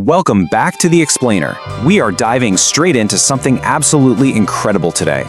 welcome back to The Explainer. We are diving straight into something absolutely incredible today.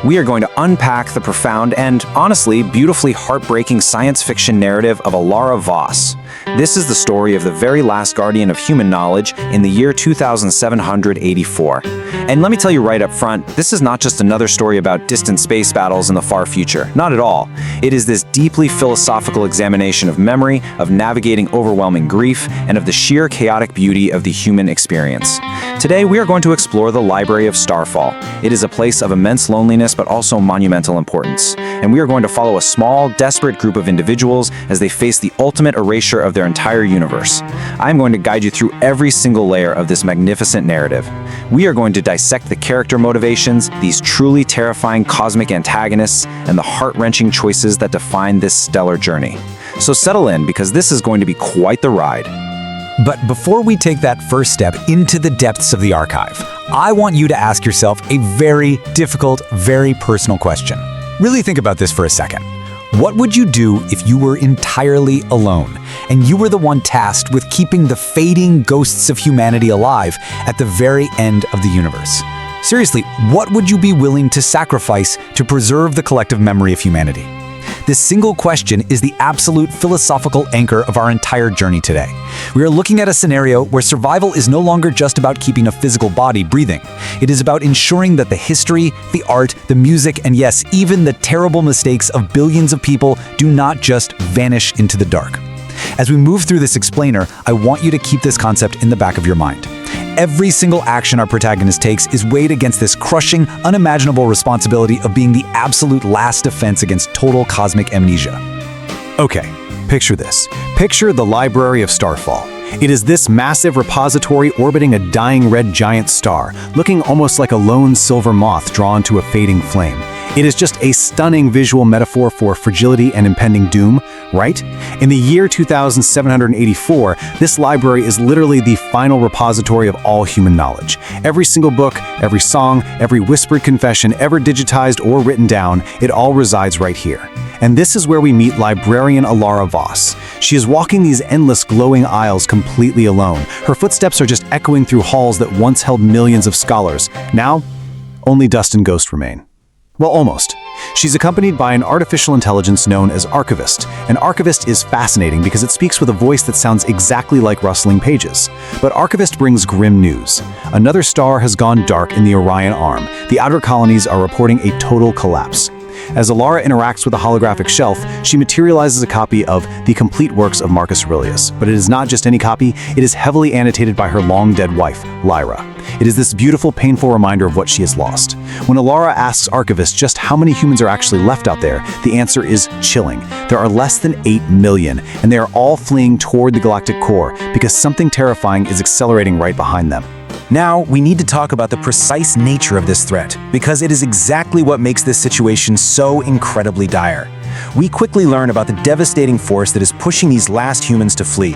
We are going to unpack the profound and, honestly, beautifully heartbreaking science fiction narrative of Alara Voss. This is the story of the very last guardian of human knowledge in the year 2784. And let me tell you right up front, this is not just another story about distant space battles in the far future. Not at all. It is this deeply philosophical examination of memory, of navigating overwhelming grief, and of the sheer chaotic beauty of the human experience. Today, we are going to explore the Library of Starfall. It is a place of immense loneliness, but also monumental importance. And we are going to follow a small, desperate group of individuals as they face the ultimate erasure of their entire universe. I'm going to guide you through every single layer of this magnificent narrative. We are going to dissect the character motivations, these truly terrifying cosmic antagonists, and the heart-wrenching choices that define this stellar journey. So settle in, because this is going to be quite the ride. But before we take that first step into the depths of the archive, I want you to ask yourself a very difficult, very personal question. Really think about this for a second. What would you do if you were entirely alone, and you were the one tasked with keeping the fading ghosts of humanity alive at the very end of the universe? Seriously, what would you be willing to sacrifice to preserve the collective memory of humanity? This single question is the absolute philosophical anchor of our entire journey today. We are looking at a scenario where survival is no longer just about keeping a physical body breathing. It is about ensuring that the history, the art, the music, and yes, even the terrible mistakes of billions of people do not just vanish into the dark. As we move through this explainer, I want you to keep this concept in the back of your mind. Every single action our protagonist takes is weighed against this crushing, unimaginable responsibility of being the absolute last defense against total cosmic amnesia. Okay, picture this. Picture the Library of Starfall. It is this massive repository orbiting a dying red giant star, looking almost like a lone silver moth drawn to a fading flame. It is just a stunning visual metaphor for fragility and impending doom, right? In the year 2784, this library is literally the final repository of all human knowledge. Every single book, every song, every whispered confession ever digitized or written down, it all resides right here. And this is where we meet Librarian Alara Voss. She is walking these endless glowing aisles completely alone. Her footsteps are just echoing through halls that once held millions of scholars. Now, only dust and ghost remain. Well, almost. She's accompanied by an artificial intelligence known as Archivist. An archivist is fascinating because it speaks with a voice that sounds exactly like rustling pages. But Archivist brings grim news. Another star has gone dark in the Orion Arm. The outer colonies are reporting a total collapse. As Alara interacts with a holographic shelf, she materializes a copy of The Complete Works of Marcus Aurelius. But it is not just any copy, it is heavily annotated by her long-dead wife, Lyra. It is this beautiful, painful reminder of what she has lost. When Alara asks Archivist just how many humans are actually left out there, the answer is chilling. There are less than 8 million, and they are all fleeing toward the galactic core because something terrifying is accelerating right behind them. Now, we need to talk about the precise nature of this threat, because it is exactly what makes this situation so incredibly dire. We quickly learn about the devastating force that is pushing these last humans to flee.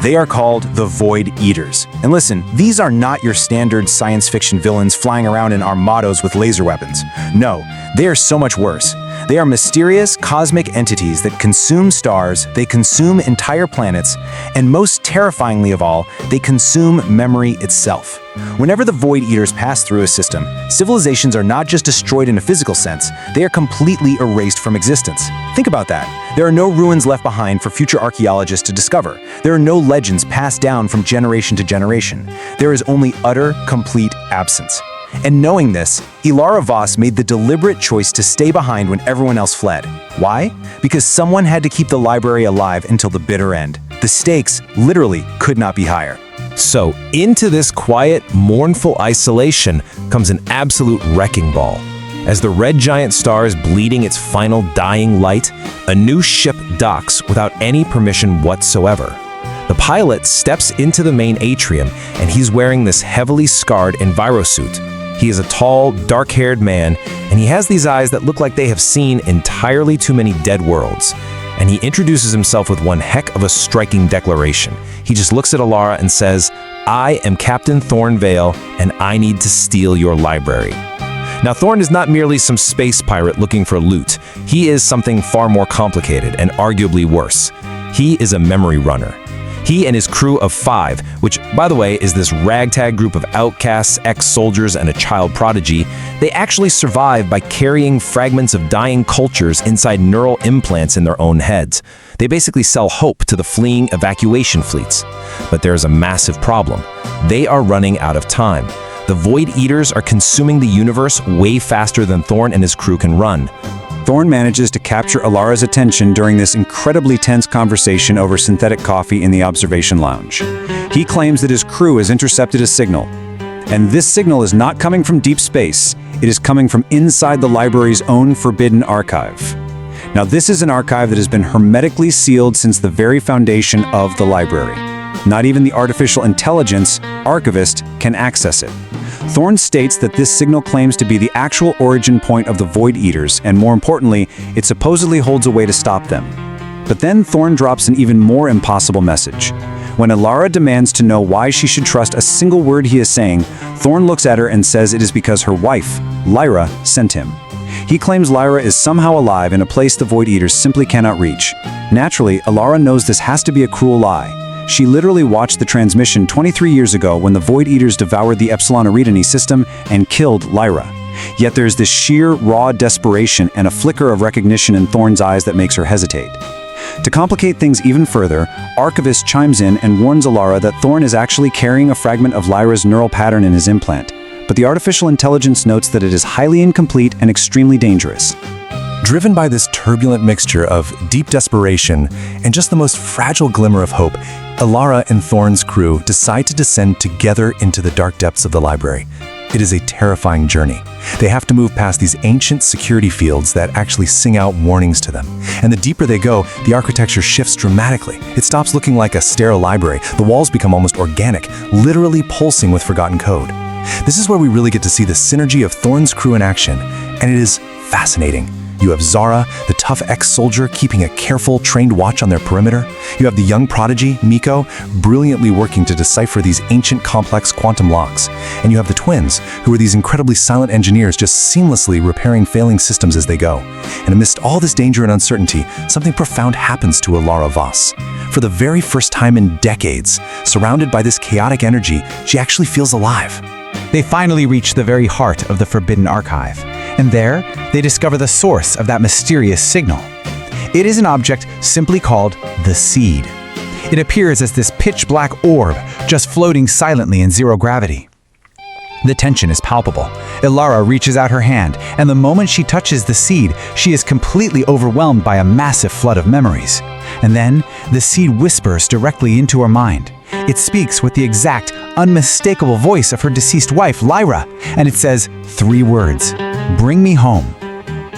They are called the Void Eaters. And listen, these are not your standard science fiction villains flying around in armados with laser weapons. No, they are so much worse. They are mysterious cosmic entities that consume stars, they consume entire planets, and most terrifyingly of all, they consume memory itself. Whenever the Void Eaters pass through a system, civilizations are not just destroyed in a physical sense, they are completely erased from existence. Think about that. There are no ruins left behind for future archaeologists to discover. There are no legends passed down from generation to generation. There is only utter, complete absence. And knowing this, Alara Voss made the deliberate choice to stay behind when everyone else fled. Why? Because someone had to keep the library alive until the bitter end. The stakes literally could not be higher. So, into this quiet, mournful isolation comes an absolute wrecking ball. As the red giant star is bleeding its final dying light, a new ship docks without any permission whatsoever. The pilot steps into the main atrium, and he's wearing this heavily scarred envirosuit. He is a tall, dark-haired man, and he has these eyes that look like they have seen entirely too many dead worlds. And he introduces himself with one heck of a striking declaration. He just looks at Alara and says, "I am Captain Thorn Vale, and I need to steal your library." Now, Thorn is not merely some space pirate looking for loot. He is something far more complicated and arguably worse. He is a memory runner. He and his crew of 5, which, by the way, is this ragtag group of outcasts, ex-soldiers, and a child prodigy, they actually survive by carrying fragments of dying cultures inside neural implants in their own heads. They basically sell hope to the fleeing evacuation fleets. But there's a massive problem. They are running out of time. The Void Eaters are consuming the universe way faster than Thorn and his crew can run. Thorn manages to capture Alara's attention during this incredibly tense conversation over synthetic coffee in the observation lounge. He claims that his crew has intercepted a signal. And this signal is not coming from deep space. It is coming from inside the library's own forbidden archive. Now, this is an archive that has been hermetically sealed since the very foundation of the library. Not even the artificial intelligence, Archivist, can access it. Thorn states that this signal claims to be the actual origin point of the Void Eaters, and more importantly, it supposedly holds a way to stop them. But then Thorn drops an even more impossible message. When Alara demands to know why she should trust a single word he is saying, Thorn looks at her and says it is because her wife, Lyra, sent him. He claims Lyra is somehow alive in a place the Void Eaters simply cannot reach. Naturally, Alara knows this has to be a cruel lie. She literally watched the transmission 23 years ago when the Void Eaters devoured the Epsilon Eridani system and killed Lyra. Yet there's this sheer, raw desperation and a flicker of recognition in Thorn's eyes that makes her hesitate. To complicate things even further, Archivist chimes in and warns Alara that Thorn is actually carrying a fragment of Lyra's neural pattern in his implant, but the artificial intelligence notes that it is highly incomplete and extremely dangerous. Driven by this turbulent mixture of deep desperation and just the most fragile glimmer of hope, Alara and Thorn's crew decide to descend together into the dark depths of the library. It is a terrifying journey. They have to move past these ancient security fields that actually sing out warnings to them. And the deeper they go, the architecture shifts dramatically. It stops looking like a sterile library. The walls become almost organic, literally pulsing with forgotten code. This is where we really get to see the synergy of Thorn's crew in action, and it is fascinating. You have Zara, the tough ex-soldier, keeping a careful, trained watch on their perimeter. You have the young prodigy, Miko, brilliantly working to decipher these ancient, complex quantum locks. And you have the twins, who are these incredibly silent engineers just seamlessly repairing failing systems as they go. And amidst all this danger and uncertainty, something profound happens to Alara Voss. For the very first time in decades, surrounded by this chaotic energy, she actually feels alive. They finally reach the very heart of the Forbidden Archive, and there, they discover the source of that mysterious signal. It is an object simply called the Seed. It appears as this pitch-black orb, just floating silently in zero gravity. The tension is palpable. Alara reaches out her hand, and the moment she touches the seed, she is completely overwhelmed by a massive flood of memories. And then, the seed whispers directly into her mind. It speaks with the exact, unmistakable voice of her deceased wife, Lyra, and it says 3 words: "Bring me home."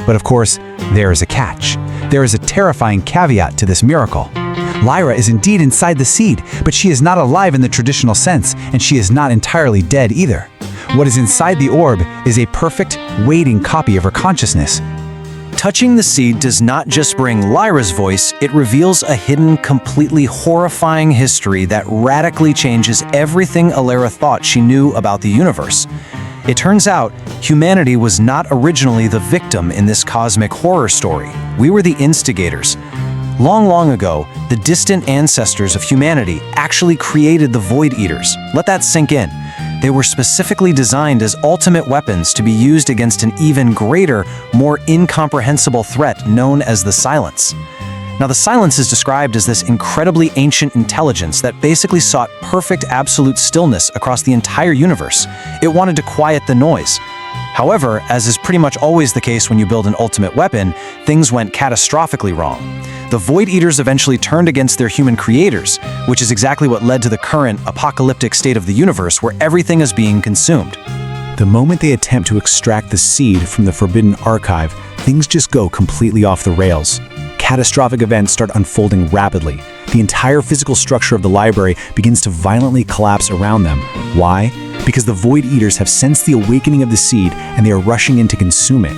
But of course, there is a catch. There is a terrifying caveat to this miracle. Lyra is indeed inside the seed, but she is not alive in the traditional sense, and she is not entirely dead either. What is inside the orb is a perfect, waiting copy of her consciousness. Touching the seed does not just bring Lyra's voice, it reveals a hidden, completely horrifying history that radically changes everything Alara thought she knew about the universe. It turns out, humanity was not originally the victim in this cosmic horror story. We were the instigators. Long, long ago, the distant ancestors of humanity actually created the Void Eaters. Let that sink in. They were specifically designed as ultimate weapons to be used against an even greater, more incomprehensible threat known as the Silence. Now, the Silence is described as this incredibly ancient intelligence that basically sought perfect absolute stillness across the entire universe. It wanted to quiet the noise. However, as is pretty much always the case when you build an ultimate weapon, things went catastrophically wrong. The Void Eaters eventually turned against their human creators, which is exactly what led to the current apocalyptic state of the universe where everything is being consumed. The moment they attempt to extract the seed from the Forbidden Archive, things just go completely off the rails. Catastrophic events start unfolding rapidly. The entire physical structure of the library begins to violently collapse around them. Why? Because the Void Eaters have sensed the awakening of the seed and they are rushing in to consume it.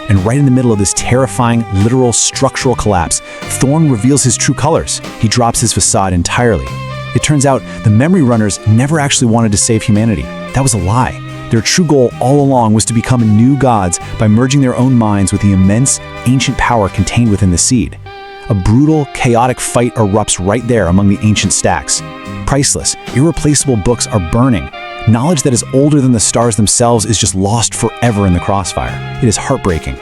And right in the middle of this terrifying, literal structural collapse, Thorn reveals his true colors. He drops his facade entirely. It turns out the Memory Runners never actually wanted to save humanity. That was a lie. Their true goal all along was to become new gods by merging their own minds with the immense, ancient power contained within the seed. A brutal, chaotic fight erupts right there among the ancient stacks. Priceless, irreplaceable books are burning. Knowledge that is older than the stars themselves is just lost forever in the crossfire. It is heartbreaking.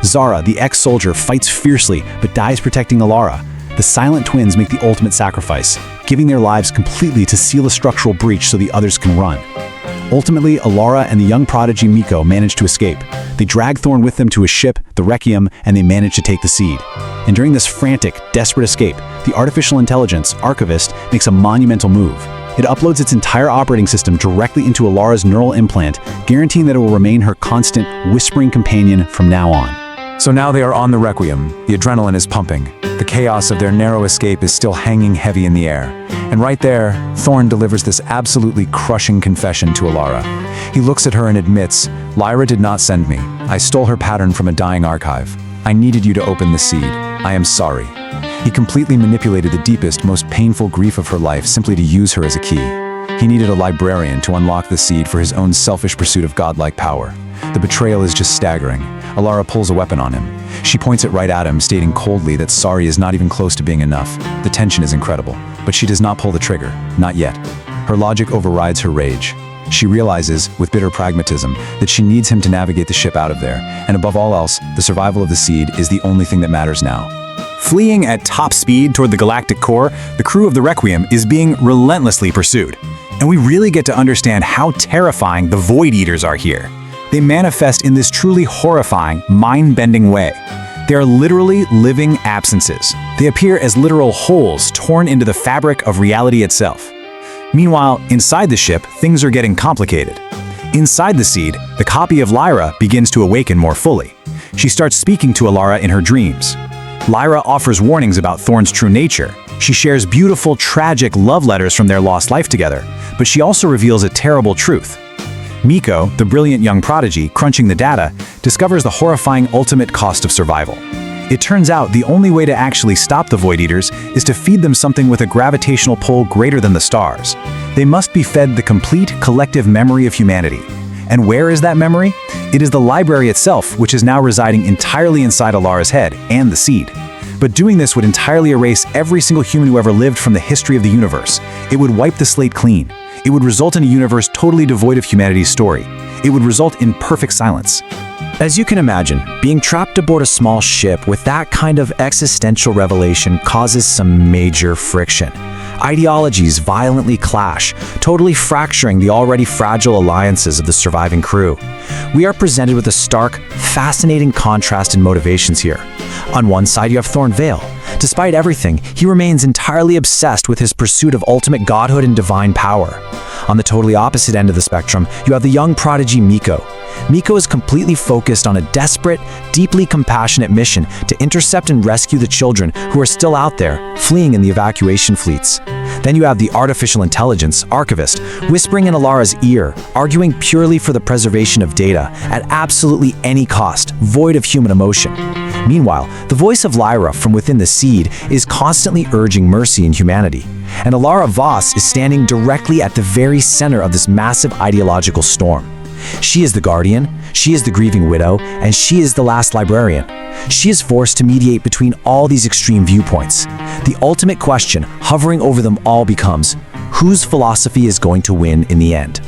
Zara, the ex-soldier, fights fiercely but dies protecting Alara. The silent twins make the ultimate sacrifice, giving their lives completely to seal a structural breach so the others can run. Ultimately, Alara and the young prodigy Miko manage to escape. They drag Thorn with them to a ship, the Requiem, and they manage to take the seed. And during this frantic, desperate escape, the artificial intelligence, Archivist, makes a monumental move. It uploads its entire operating system directly into Alara's neural implant, guaranteeing that it will remain her constant, whispering companion from now on. So now they are on the Requiem. The adrenaline is pumping. The chaos of their narrow escape is still hanging heavy in the air. And right there, Thorn delivers this absolutely crushing confession to Alara. He looks at her and admits, "Lyra did not send me. I stole her pattern from a dying archive. I needed you to open the seed. I am sorry." He completely manipulated the deepest, most painful grief of her life simply to use her as a key. He needed a librarian to unlock the seed for his own selfish pursuit of godlike power. The betrayal is just staggering. Alara pulls a weapon on him. She points it right at him, stating coldly that sorry is not even close to being enough. The tension is incredible, but she does not pull the trigger. Not yet. Her logic overrides her rage. She realizes, with bitter pragmatism, that she needs him to navigate the ship out of there, and above all else, the survival of the seed is the only thing that matters now. Fleeing at top speed toward the galactic core, the crew of the Requiem is being relentlessly pursued. And we really get to understand how terrifying the Void Eaters are here. They manifest in this truly horrifying, mind-bending way. They are literally living absences. They appear as literal holes torn into the fabric of reality itself. Meanwhile, inside the ship, things are getting complicated. Inside the seed, the copy of Lyra begins to awaken more fully. She starts speaking to Alara in her dreams. Lyra offers warnings about Thorn's true nature. She shares beautiful, tragic love letters from their lost life together, but she also reveals a terrible truth. Miko, the brilliant young prodigy, crunching the data, discovers the horrifying ultimate cost of survival. It turns out the only way to actually stop the Void Eaters is to feed them something with a gravitational pull greater than the stars. They must be fed the complete, collective memory of humanity. And where is that memory? It is the library itself, which is now residing entirely inside Alara's head and the seed. But doing this would entirely erase every single human who ever lived from the history of the universe. It would wipe the slate clean. It would result in a universe totally devoid of humanity's story. It would result in perfect silence. As you can imagine, being trapped aboard a small ship with that kind of existential revelation causes some major friction. Ideologies violently clash, totally fracturing the already fragile alliances of the surviving crew. We are presented with a stark, fascinating contrast in motivations here. On one side, you have Thorn Vale. Despite everything, he remains entirely obsessed with his pursuit of ultimate godhood and divine power. On the totally opposite end of the spectrum, you have the young prodigy Miko. Miko is completely focused on a desperate, deeply compassionate mission to intercept and rescue the children who are still out there, fleeing in the evacuation fleets. Then you have the artificial intelligence, Archivist, whispering in Alara's ear, arguing purely for the preservation of data, at absolutely any cost, void of human emotion. Meanwhile, the voice of Lyra from within the seed is constantly urging mercy and humanity. And Alara Voss is standing directly at the very center of this massive ideological storm. She is the guardian, she is the grieving widow, and she is the last librarian. She is forced to mediate between all these extreme viewpoints. The ultimate question hovering over them all becomes, whose philosophy is going to win in the end?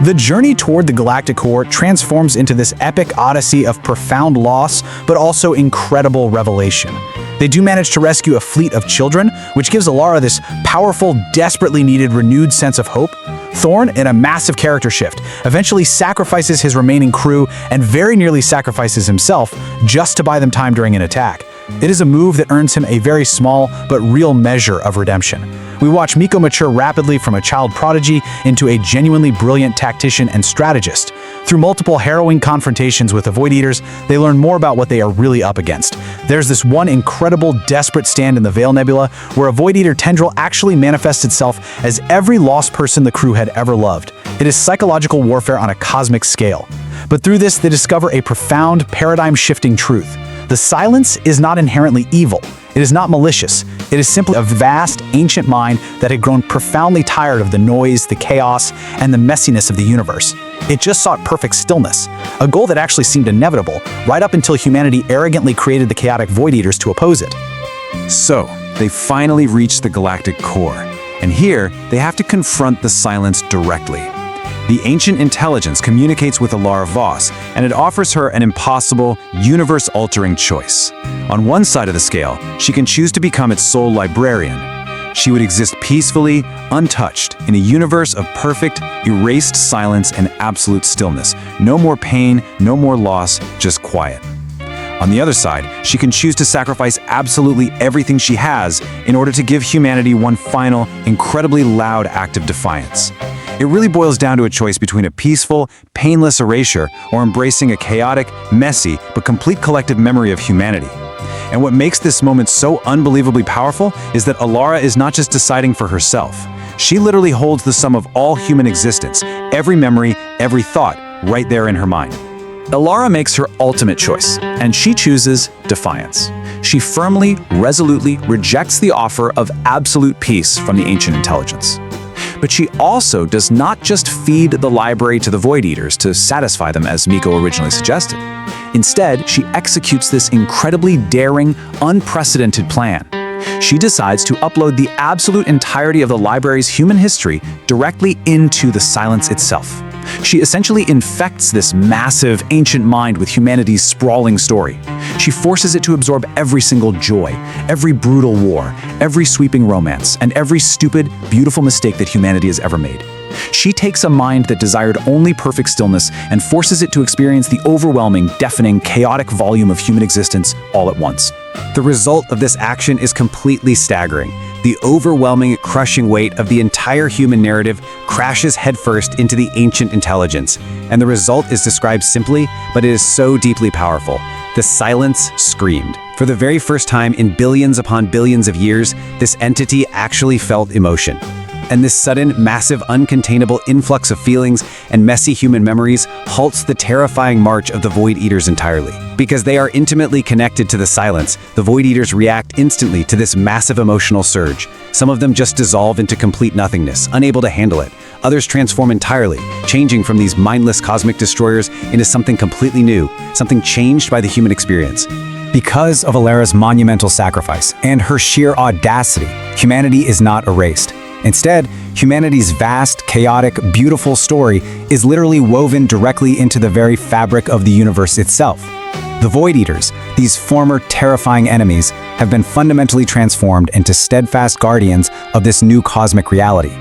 The journey toward the galactic core transforms into this epic odyssey of profound loss, but also incredible revelation. They do manage to rescue a fleet of children, which gives Alara this powerful, desperately needed, renewed sense of hope. Thorn, in a massive character shift, eventually sacrifices his remaining crew and very nearly sacrifices himself just to buy them time during an attack. It is a move that earns him a very small but real measure of redemption. We watch Miko mature rapidly from a child prodigy into a genuinely brilliant tactician and strategist. Through multiple harrowing confrontations with the Void Eaters, they learn more about what they are really up against. There's this one incredible, desperate stand in the Vale Nebula where a Void Eater tendril actually manifests itself as every lost person the crew had ever loved. It is psychological warfare on a cosmic scale. But through this, they discover a profound, paradigm-shifting truth. The silence is not inherently evil. It is not malicious. It is simply a vast, ancient mind that had grown profoundly tired of the noise, the chaos, and the messiness of the universe. It just sought perfect stillness, a goal that actually seemed inevitable, right up until humanity arrogantly created the chaotic Void Eaters to oppose it. So, they finally reach the galactic core, and here they have to confront the silence directly. The ancient intelligence communicates with Alara Voss, and it offers her an impossible, universe-altering choice. On one side of the scale, she can choose to become its sole librarian. She would exist peacefully, untouched, in a universe of perfect, erased silence and absolute stillness. No more pain, no more loss, just quiet. On the other side, she can choose to sacrifice absolutely everything she has in order to give humanity one final, incredibly loud act of defiance. It really boils down to a choice between a peaceful, painless erasure or embracing a chaotic, messy, but complete collective memory of humanity. And what makes this moment so unbelievably powerful is that Alara is not just deciding for herself. She literally holds the sum of all human existence, every memory, every thought, right there in her mind. Alara makes her ultimate choice, and she chooses defiance. She firmly, resolutely rejects the offer of absolute peace from the ancient intelligence. But she also does not just feed the library to the Void Eaters to satisfy them, as Miko originally suggested. Instead, she executes this incredibly daring, unprecedented plan. She decides to upload the absolute entirety of the library's human history directly into the silence itself. She essentially infects this massive, ancient mind with humanity's sprawling story. She forces it to absorb every single joy, every brutal war, every sweeping romance, and every stupid, beautiful mistake that humanity has ever made. She takes a mind that desired only perfect stillness and forces it to experience the overwhelming, deafening, chaotic volume of human existence all at once. The result of this action is completely staggering. The overwhelming, crushing weight of the entire human narrative crashes headfirst into the ancient intelligence, and the result is described simply, but it is so deeply powerful. The silence screamed. For the very first time in billions upon billions of years, this entity actually felt emotion. And this sudden, massive, uncontainable influx of feelings and messy human memories halts the terrifying march of the Void Eaters entirely. Because they are intimately connected to the silence, the Void Eaters react instantly to this massive emotional surge. Some of them just dissolve into complete nothingness, unable to handle it. Others transform entirely, changing from these mindless cosmic destroyers into something completely new, something changed by the human experience. Because of Alara's monumental sacrifice and her sheer audacity, humanity is not erased. Instead, humanity's vast, chaotic, beautiful story is literally woven directly into the very fabric of the universe itself. The Void Eaters, these former terrifying enemies, have been fundamentally transformed into steadfast guardians of this new cosmic reality.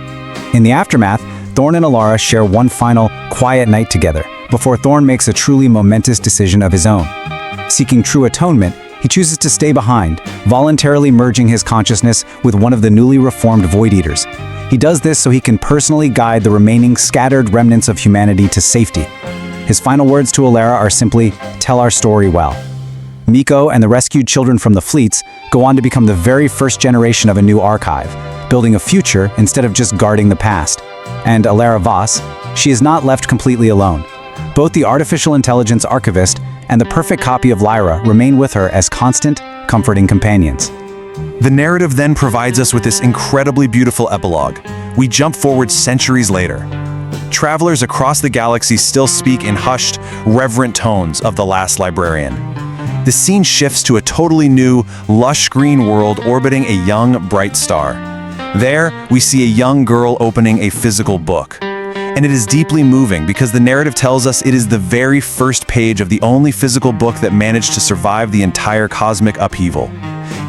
In the aftermath, Thorn and Alara share one final, quiet night together, before Thorn makes a truly momentous decision of his own. Seeking true atonement, he chooses to stay behind, voluntarily merging his consciousness with one of the newly reformed Void Eaters. He does this so he can personally guide the remaining scattered remnants of humanity to safety. His final words to Alara are simply, "Tell our story well." Miko and the rescued children from the fleets go on to become the very first generation of a new archive, building a future instead of just guarding the past. And Alara Voss, she is not left completely alone. Both the artificial intelligence archivist and the perfect copy of Lyra remain with her as constant, comforting companions. The narrative then provides us with this incredibly beautiful epilogue. We jump forward centuries later. Travelers across the galaxy still speak in hushed, reverent tones of the last librarian. The scene shifts to a totally new, lush green world orbiting a young, bright star. There, we see a young girl opening a physical book. And it is deeply moving because the narrative tells us it is the very first page of the only physical book that managed to survive the entire cosmic upheaval.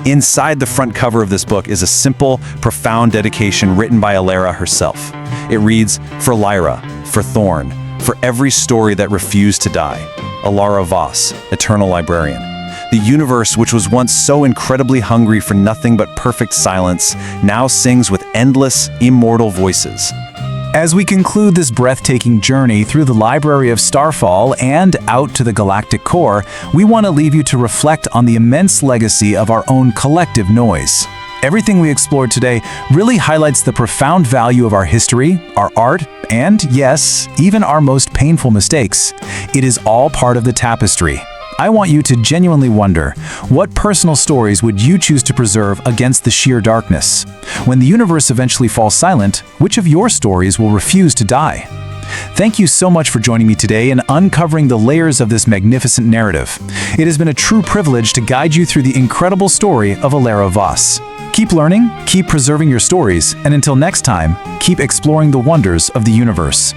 Inside the front cover of this book is a simple, profound dedication written by Alara herself. It reads, "For Lyra, for Thorn, for every story that refused to die. Alara Voss, Eternal Librarian." The universe, which was once so incredibly hungry for nothing but perfect silence, now sings with endless, immortal voices. As we conclude this breathtaking journey through the library of Starfall and out to the galactic core, we want to leave you to reflect on the immense legacy of our own collective noise. Everything we explored today really highlights the profound value of our history, our art, and yes, even our most painful mistakes. It is all part of the tapestry. I want you to genuinely wonder, what personal stories would you choose to preserve against the sheer darkness? When the universe eventually falls silent, which of your stories will refuse to die? Thank you so much for joining me today and uncovering the layers of this magnificent narrative. It has been a true privilege to guide you through the incredible story of Alera Voss. Keep learning, keep preserving your stories, and until next time, keep exploring the wonders of the universe.